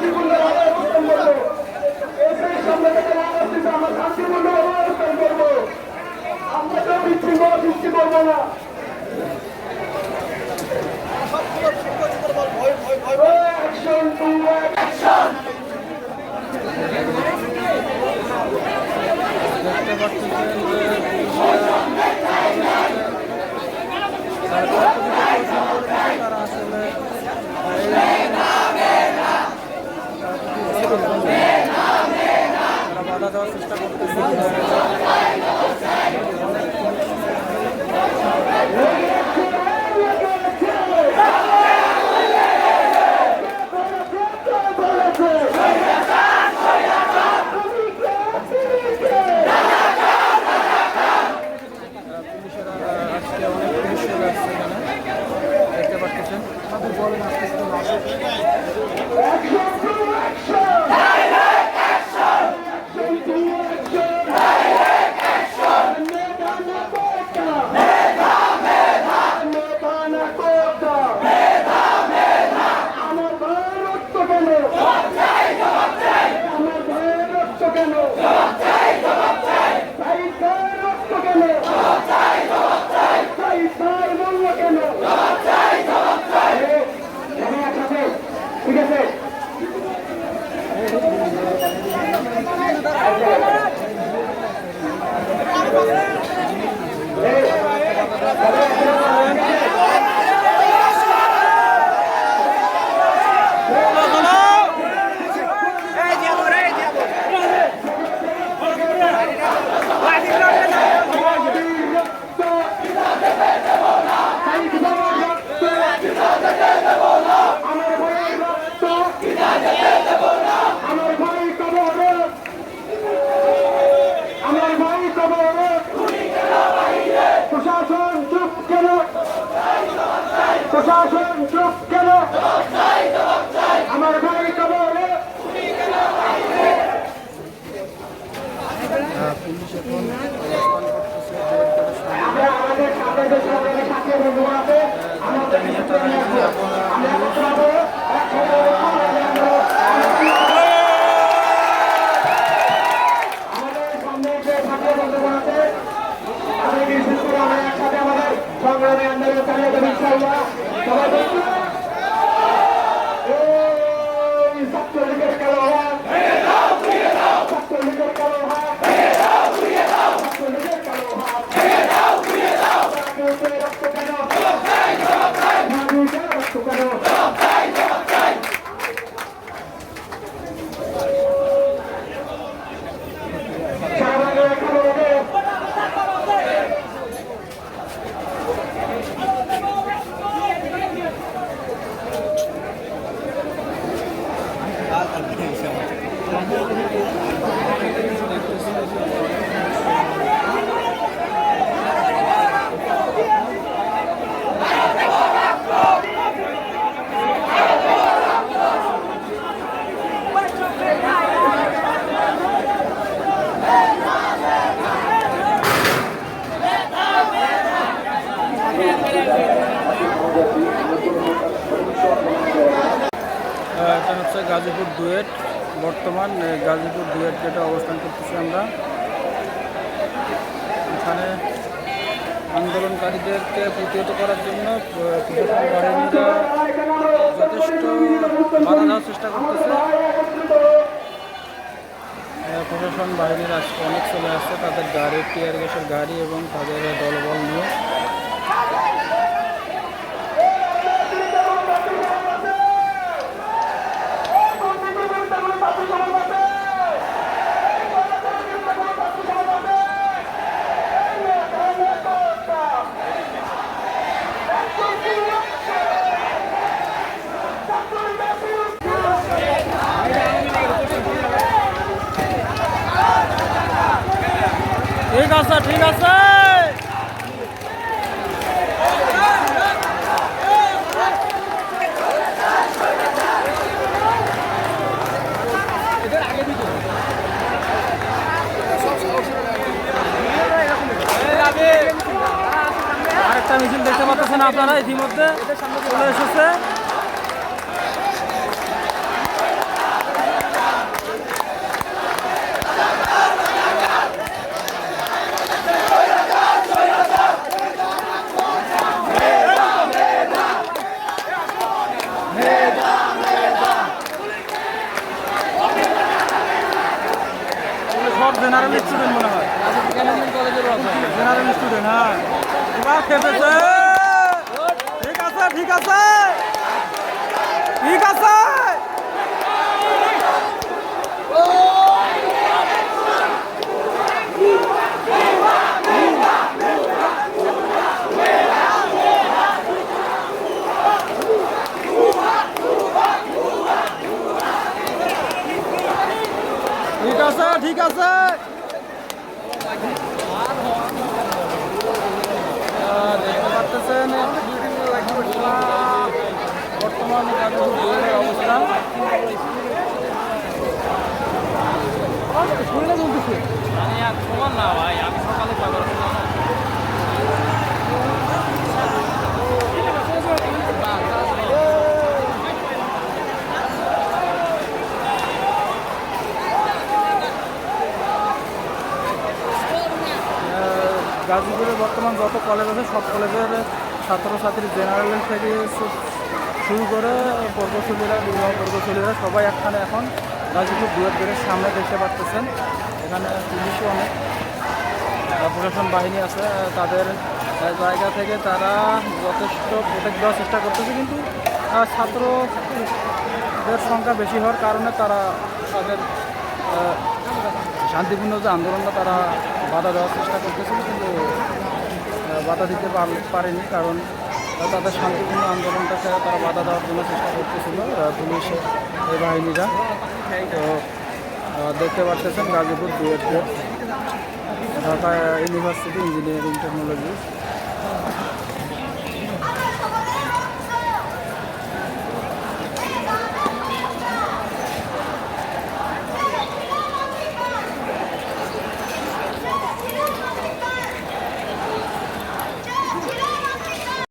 শান্তিপূর্ণভাবে অবস্থান করবো। এসেই সামনে থেকে আসতেছে, আমরা শান্তিপূর্ণভাবে অবস্থান করবো। আমরা কেউ বিচ্ছিন্ন সৃষ্টি করবো না। Action to action! দেখতে পাচ্ছেন তারা আসলে তারা বাধা দেওয়ার চেষ্টা করতেছে। প্রশাসন চুপ কেন? আমার ভাই কবরে আমাদের সাথে যে সাথে বন্ধু আছে আমাদের সামনে যে সাথে বন্ধু আছে তাদের বিশেষ করে আমরা একসাথে আমাদের সংগ্রামী আন্দোলন চালিয়ে দেবো ইনশাআল্লাহ। সবাই বলুন এই ছাত্রলীগের কালো হাত, ছাত্রলীগের কালো হাত, ছাত্রলীগের কালো হাত, রক্ত কেন? রক্ত কেন? এটা হচ্ছে গাজীপুর ডুয়েট। বর্তমান গাজীপুর ডুয়েট গেটে অবস্থান করতেছি আমরা। এখানে আন্দোলনকারীদেরকে প্রতিহত করার জন্য প্রশাসন বাহিনীরা যথেষ্ট বাধা দেওয়ার চেষ্টা করতেছে। প্রশাসন বাহিনীর আজকে অনেক চলে আসছে তাদের গাড়ি, টিয়ার গ্যাসের গাড়ি এবং তাদের দলবল নিয়ে। ঠিক আছে, ঠিক আছে। আরেকটা মিছিল দেখতে পাচ্ছেন আপনারা, ইতিমধ্যে চলে এসেছে। জেনারেল স্টুডেন্ট, হ্যাঁ এবার খেপেছে। ঠিক আছে ঠিক আছে ঠিক আছে। ঠিক আছে ঠিক আছে। দেখতে পাচ্ছেন বর্তমান গাজীপুর দুয়ের অবস্থা। শরীরে চলতেছে সমান না ভাই, আমি সকালে পাগল গাজীপুরে বর্তমান যত কলেজ আছে সব কলেজের ছাত্রছাত্রী জেনারেল থেকে শুরু করে প্রকৌশলীরা, বিভিন্ন প্রকৌশলীরা সবাই একখানে এখন গাজীপুর দুয়ের গেটের সামনে দেখতে পাচ্ছেন। এখানে পুলিশও অনেক প্রশাসন বাহিনী আছে, তাদের জায়গা থেকে তারা যথেষ্ট প্রোটেক্ট দেওয়ার চেষ্টা করতেছে, কিন্তু ছাত্রদের সংখ্যা বেশি হওয়ার কারণে তারা তাদের শান্তিপূর্ণ যে আন্দোলনটা তারা বাধা দেওয়ার চেষ্টা করতেছিল, কিন্তু বাধা দিতে পারেনি, কারণ তাদের শান্তিপূর্ণ আন্দোলনটাকে তারা বাধা দেওয়ার জন্য চেষ্টা করতেছিল পুলিশ এই বাহিনীরা। তো দেখতে পাচ্ছেন গাজীপুর দুয়ের ঢাকা ইউনিভার্সিটি ইঞ্জিনিয়ারিং টেকনোলজি।